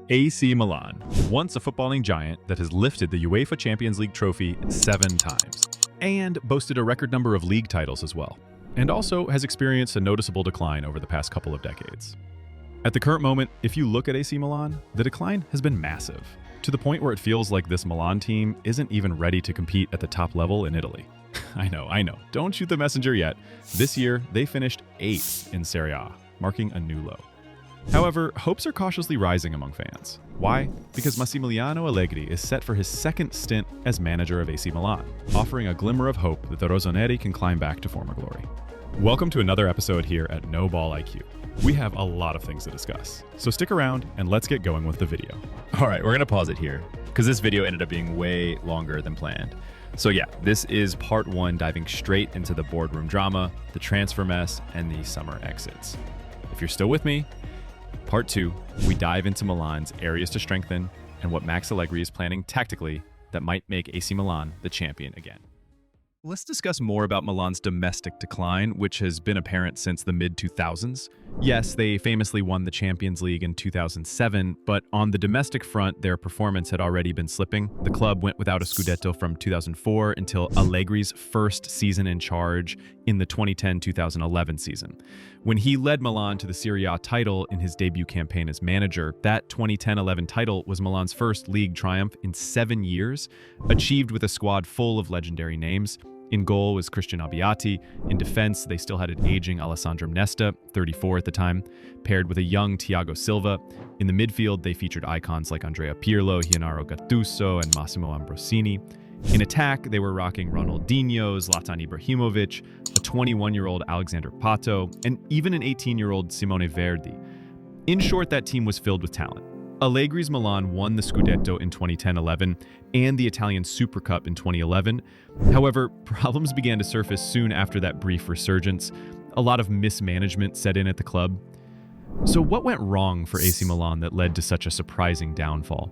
AC Milan, once a footballing giant that has lifted the UEFA Champions League trophy 7 times, and boasted a record number of league titles as well, and also has experienced a noticeable decline over the past couple of decades. At the current moment, if you look at AC Milan, the decline has been massive, to the point where it feels like this Milan team isn't even ready to compete at the top level in Italy. I know, don't shoot the messenger yet. This year, they finished 8th in Serie A, marking a new low. However, hopes are cautiously rising among fans. Why? Because Massimiliano Allegri is set for his second stint as manager of AC Milan, offering a glimmer of hope that the Rossoneri can climb back to former glory. Welcome to another episode here at No Ball IQ. We have a lot of things to discuss, so stick around and let's get going with the video. All right, we're going to pause it here because this video ended up being way longer than planned. So yeah, this is part 1, diving straight into the boardroom drama, the transfer mess, and the summer exits. If you're still with me, part 2, we dive into Milan's areas to strengthen and what Max Allegri is planning tactically that might make AC Milan the champion again. Let's discuss more about Milan's domestic decline, which has been apparent since the mid-2000s. Yes, they famously won the Champions League in 2007, but on the domestic front, their performance had already been slipping. The club went without a Scudetto from 2004 until Allegri's first season in charge in the 2010-2011 season. When he led Milan to the Serie A title in his debut campaign as manager, that 2010-11 title was Milan's first league triumph in 7 years, achieved with a squad full of legendary names. In goal was Christian Abbiati. In defense, they still had an aging Alessandro Nesta, 34 at the time, paired with a young Thiago Silva. In the midfield, they featured icons like Andrea Pirlo, Gennaro Gattuso, and Massimo Ambrosini. In attack, they were rocking Ronaldinho, Zlatan Ibrahimovic, a 21-year-old Alexander Pato, and even an 18-year-old Simone Verdi. In short, that team was filled with talent. Allegri's Milan won the Scudetto in 2010-11 and the Italian Super Cup in 2011. However, problems began to surface soon after that brief resurgence. A lot of mismanagement set in at the club. So what went wrong for AC Milan that led to such a surprising downfall?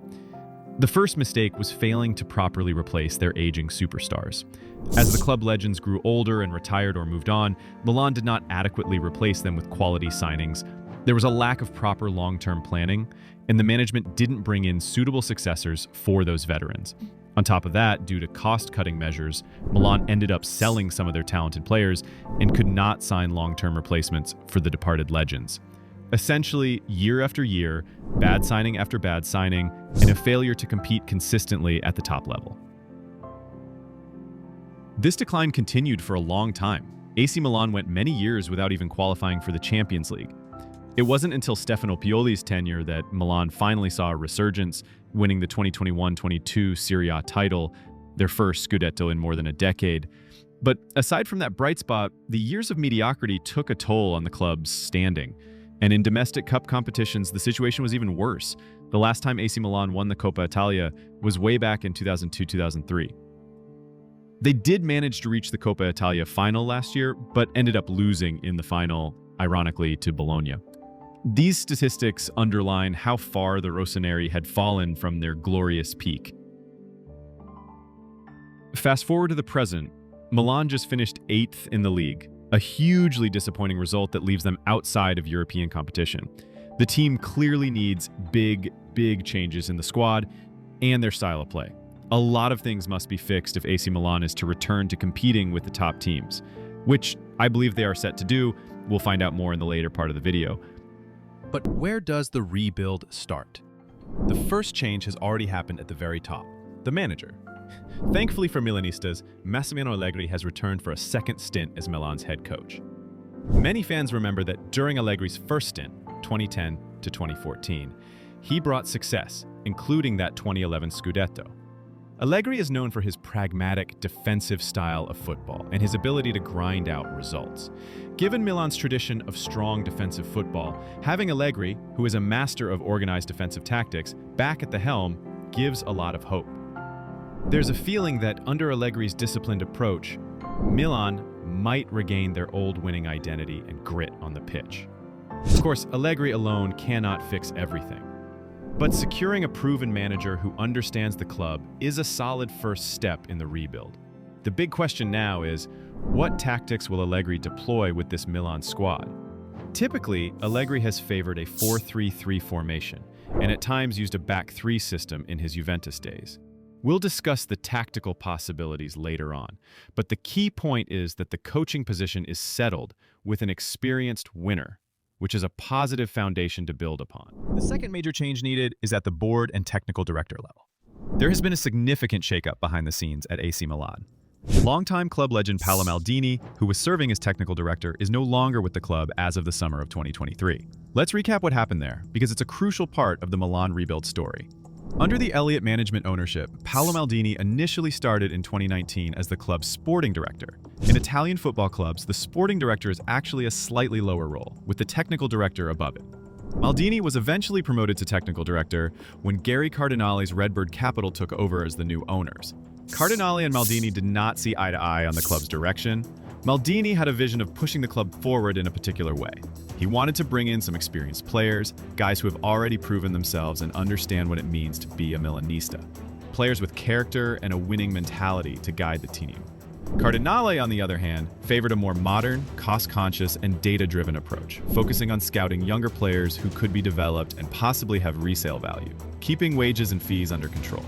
The first mistake was failing to properly replace their aging superstars. As the club legends grew older and retired or moved on, Milan did not adequately replace them with quality signings. There was a lack of proper long-term planning, and the management didn't bring in suitable successors for those veterans. On top of that, due to cost-cutting measures, Milan ended up selling some of their talented players and could not sign long-term replacements for the departed legends. Essentially, year after year, bad signing after bad signing, and a failure to compete consistently at the top level. This decline continued for a long time. AC Milan went many years without even qualifying for the Champions League. It wasn't until Stefano Pioli's tenure that Milan finally saw a resurgence, winning the 2021-22 Serie A title, their first Scudetto in more than a decade. But aside from that bright spot, the years of mediocrity took a toll on the club's standing. And in domestic cup competitions, the situation was even worse. The last time AC Milan won the Copa Italia was way back in 2002-2003. They did manage to reach the Copa Italia final last year, but ended up losing in the final, ironically, to Bologna. These statistics underline how far the Rossoneri had fallen from their glorious peak. Fast forward to the present, Milan just finished 8th in the league, a hugely disappointing result that leaves them outside of European competition. The team clearly needs big changes in the squad and their style of play. A lot of things must be fixed if AC Milan is to return to competing with the top teams, which I believe they are set to do. We'll find out more in the later part of the video. But where does the rebuild start? The first change has already happened at the very top, the manager. Thankfully for Milanistas, Massimiliano Allegri has returned for a second stint as Milan's head coach. Many fans remember that during Allegri's first stint, 2010 to 2014, he brought success, including that 2011 Scudetto. Allegri is known for his pragmatic, defensive style of football and his ability to grind out results. Given Milan's tradition of strong defensive football, having Allegri, who is a master of organized defensive tactics, back at the helm gives a lot of hope. There's a feeling that under Allegri's disciplined approach, Milan might regain their old winning identity and grit on the pitch. Of course, Allegri alone cannot fix everything. But securing a proven manager who understands the club is a solid first step in the rebuild. The big question now is, what tactics will Allegri deploy with this Milan squad? Typically, Allegri has favored a 4-3-3 formation, and at times used a back three system in his Juventus days. We'll discuss the tactical possibilities later on, but the key point is that the coaching position is settled with an experienced winner, which is a positive foundation to build upon. The second major change needed is at the board and technical director level. There has been a significant shakeup behind the scenes at AC Milan. Longtime club legend Paolo Maldini, who was serving as technical director, is no longer with the club as of the summer of 2023. Let's recap what happened there, because it's a crucial part of the Milan rebuild story. Under the Elliott management ownership, Paolo Maldini initially started in 2019 as the club's sporting director. In Italian football clubs, the sporting director is actually a slightly lower role, with the technical director above it. Maldini was eventually promoted to technical director when Gary Cardinale's Redbird Capital took over as the new owners. Cardinale and Maldini did not see eye to eye on the club's direction. Maldini had a vision of pushing the club forward in a particular way. He wanted to bring in some experienced players, guys who have already proven themselves and understand what it means to be a Milanista. Players with character and a winning mentality to guide the team. Cardinale, on the other hand, favored a more modern, cost-conscious, and data-driven approach, focusing on scouting younger players who could be developed and possibly have resale value, keeping wages and fees under control.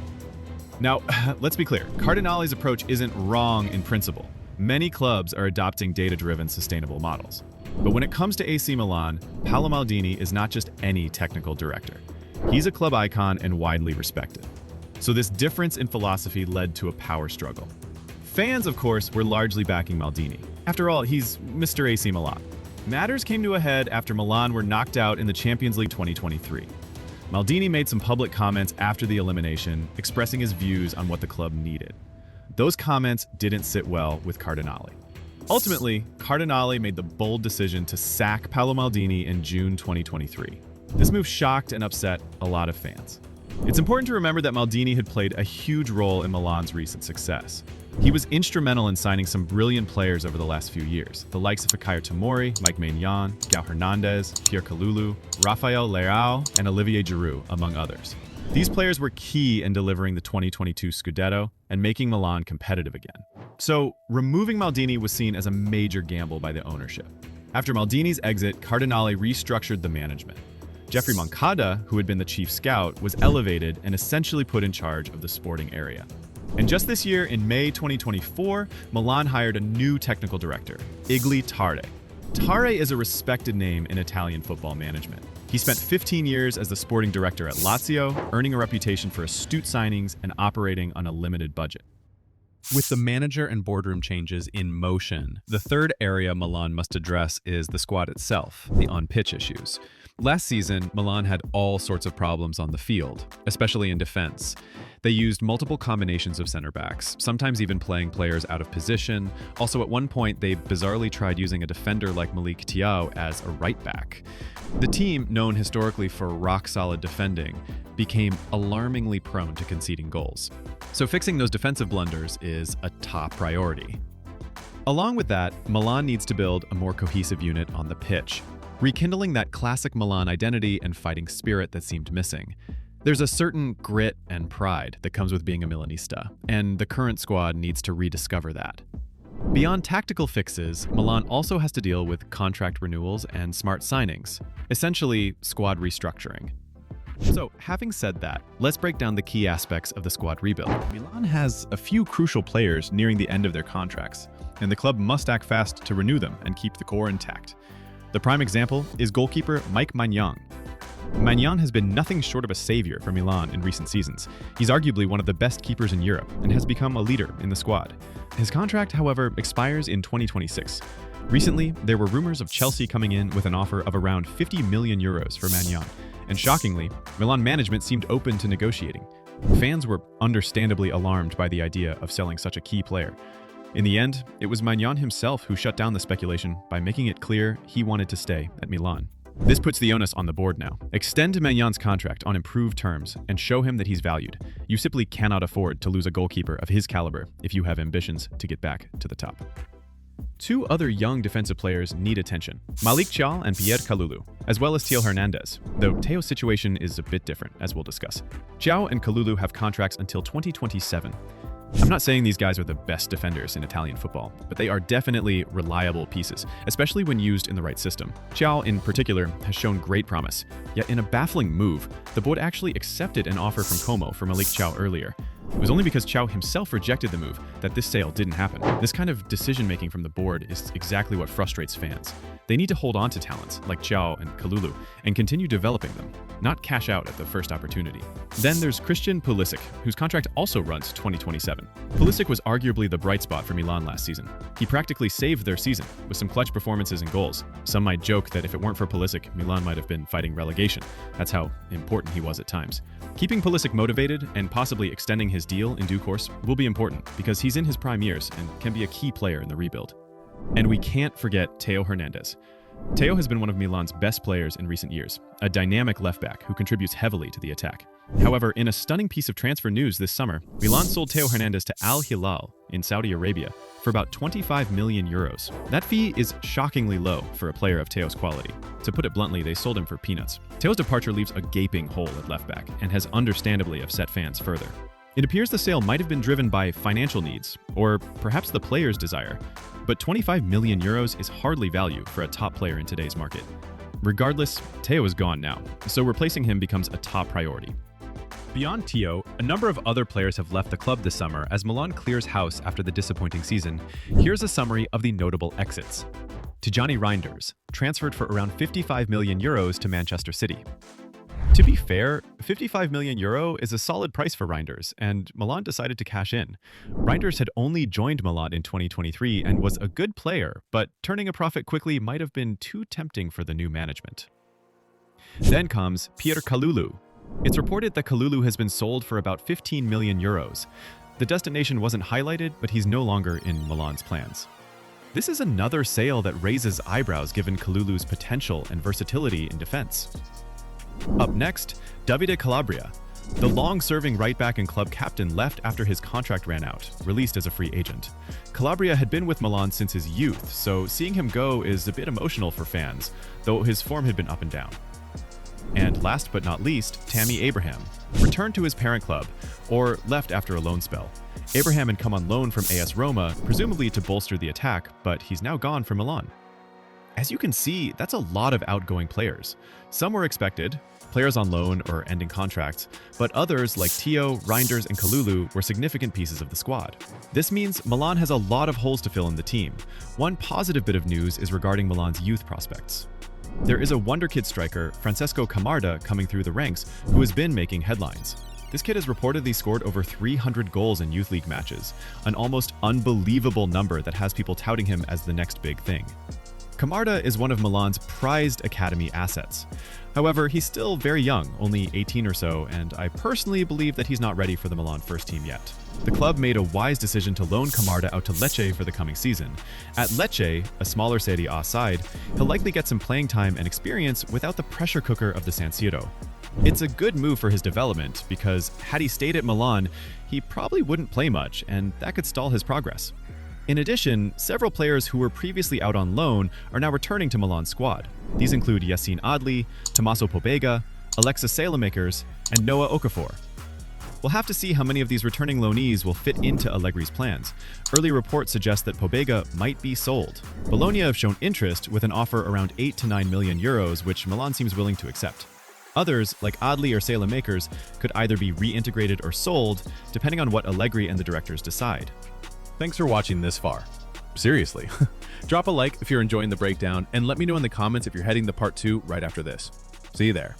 Now, let's be clear, Cardinale's approach isn't wrong in principle. Many clubs are adopting data-driven, sustainable models. But when it comes to AC Milan, Paolo Maldini is not just any technical director. He's a club icon and widely respected. So this difference in philosophy led to a power struggle. Fans, of course, were largely backing Maldini. After all, he's Mr. AC Milan. Matters came to a head after Milan were knocked out in the Champions League 2023. Maldini made some public comments after the elimination, expressing his views on what the club needed. Those comments didn't sit well with Cardinale. Ultimately, Cardinale made the bold decision to sack Paolo Maldini in June 2023. This move shocked and upset a lot of fans. It's important to remember that Maldini had played a huge role in Milan's recent success. He was instrumental in signing some brilliant players over the last few years, the likes of Fikayo Tomori, Mike Maignan, João Hernandez, Pierre Kalulu, Rafael Leao, and Olivier Giroud, among others. These players were key in delivering the 2022 Scudetto and making Milan competitive again. So, removing Maldini was seen as a major gamble by the ownership. After Maldini's exit, Cardinale restructured the management. Jeffrey Moncada, who had been the chief scout, was elevated and essentially put in charge of the sporting area. And just this year, in May 2024, Milan hired a new technical director, Igli Tare. Tare is a respected name in Italian football management. He spent 15 years as the sporting director at Lazio, earning a reputation for astute signings and operating on a limited budget. With the manager and boardroom changes in motion, the third area Milan must address is the squad itself, the on-pitch issues. Last season, Milan had all sorts of problems on the field, especially in defense. They used multiple combinations of center backs, sometimes even playing players out of position. Also, at one point, they bizarrely tried using a defender like Malik Thiaw as a right back. The team, known historically for rock-solid defending, became alarmingly prone to conceding goals. So fixing those defensive blunders is a top priority. Along with that, Milan needs to build a more cohesive unit on the pitch, rekindling that classic Milan identity and fighting spirit that seemed missing. There's a certain grit and pride that comes with being a Milanista, and the current squad needs to rediscover that. Beyond tactical fixes, Milan also has to deal with contract renewals and smart signings, essentially squad restructuring. So, having said that, let's break down the key aspects of the squad rebuild. Milan has a few crucial players nearing the end of their contracts, and the club must act fast to renew them and keep the core intact. The prime example is goalkeeper Mike Maignan. Maignan has been nothing short of a savior for Milan in recent seasons. He's arguably one of the best keepers in Europe and has become a leader in the squad. His contract, however, expires in 2026. Recently, there were rumors of Chelsea coming in with an offer of around 50 million euros for Maignan. And shockingly, Milan management seemed open to negotiating. Fans were understandably alarmed by the idea of selling such a key player. In the end, it was Maignan himself who shut down the speculation by making it clear he wanted to stay at Milan. This puts the onus on the board now. Extend Maignan's contract on improved terms and show him that he's valued. You simply cannot afford to lose a goalkeeper of his caliber if you have ambitions to get back to the top. Two other young defensive players need attention, Malik Thiaw and Pierre Kalulu, as well as Theo Hernandez, though Theo's situation is a bit different, as we'll discuss. Thiaw and Kalulu have contracts until 2027. I'm not saying these guys are the best defenders in Italian football, but they are definitely reliable pieces, especially when used in the right system. Ciao, in particular, has shown great promise. Yet in a baffling move, the board actually accepted an offer from Como for Malik Ciao earlier. It was only because Ciao himself rejected the move that this sale didn't happen. This kind of decision-making from the board is exactly what frustrates fans. They need to hold on to talents like Ciao and Kalulu and continue developing them, not cash out at the first opportunity. Then there's Christian Pulisic, whose contract also runs 2027. Pulisic was arguably the bright spot for Milan last season. He practically saved their season with some clutch performances and goals. Some might joke that if it weren't for Pulisic, Milan might have been fighting relegation. That's how important he was at times. Keeping Pulisic motivated and possibly extending his deal in due course will be important because he's in his prime years and can be a key player in the rebuild. And we can't forget Theo Hernandez. Theo has been one of Milan's best players in recent years, a dynamic left-back who contributes heavily to the attack. However, in a stunning piece of transfer news this summer, Milan sold Theo Hernandez to Al Hilal in Saudi Arabia for about 25 million euros. That fee is shockingly low for a player of Theo's quality. To put it bluntly, they sold him for peanuts. Theo's departure leaves a gaping hole at left-back and has understandably upset fans further. It appears the sale might have been driven by financial needs, or perhaps the player's desire, but 25 million euros is hardly value for a top player in today's market. Regardless, Theo is gone now, so replacing him becomes a top priority. Beyond Theo, a number of other players have left the club this summer as Milan clears house after the disappointing season. Here's a summary of the notable exits. Tijani Reinders, transferred for around 55 million euros to Manchester City. To be fair, 55 million euro is a solid price for Reinders, and Milan decided to cash in. Reinders had only joined Milan in 2023 and was a good player, but turning a profit quickly might have been too tempting for the new management. Then comes Pierre Kalulu. It's reported that Kalulu has been sold for about 15 million euros. The destination wasn't highlighted, but he's no longer in Milan's plans. This is another sale that raises eyebrows given Kalulu's potential and versatility in defense. Up next, Davide Calabria. The long-serving right-back and club captain left after his contract ran out, released as a free agent. Calabria had been with Milan since his youth, so seeing him go is a bit emotional for fans, though his form had been up and down. And last but not least, Tammy Abraham, returned to his parent club, or left after a loan spell. Abraham had come on loan from AS Roma, presumably to bolster the attack, but he's now gone from Milan. As you can see, that's a lot of outgoing players. Some were expected, players on loan or ending contracts, but others like Theo, Reinders, and Kalulu were significant pieces of the squad. This means Milan has a lot of holes to fill in the team. One positive bit of news is regarding Milan's youth prospects. There is a wonderkid striker, Francesco Camarda, coming through the ranks, who has been making headlines. This kid has reportedly scored over 300 goals in youth league matches, an almost unbelievable number that has people touting him as the next big thing. Camarda is one of Milan's prized academy assets. However, he's still very young, only 18 or so, and I personally believe that he's not ready for the Milan first team yet. The club made a wise decision to loan Camarda out to Lecce for the coming season. At Lecce, a smaller Serie A side, he'll likely get some playing time and experience without the pressure cooker of the San Siro. It's a good move for his development because had he stayed at Milan, he probably wouldn't play much, and that could stall his progress. In addition, several players who were previously out on loan are now returning to Milan's squad. These include Yassine Adli, Tommaso Pobega, Alexis Salemakers, and Noah Okafor. We'll have to see how many of these returning loanees will fit into Allegri's plans. Early reports suggest that Pobega might be sold. Bologna have shown interest with an offer around 8 to 9 million euros, which Milan seems willing to accept. Others, like Adli or Salemakers, could either be reintegrated or sold, depending on what Allegri and the directors decide. Thanks for watching this far. Seriously. Drop a like if you're enjoying the breakdown, and let me know in the comments if you're heading to part 2 right after this. See you there.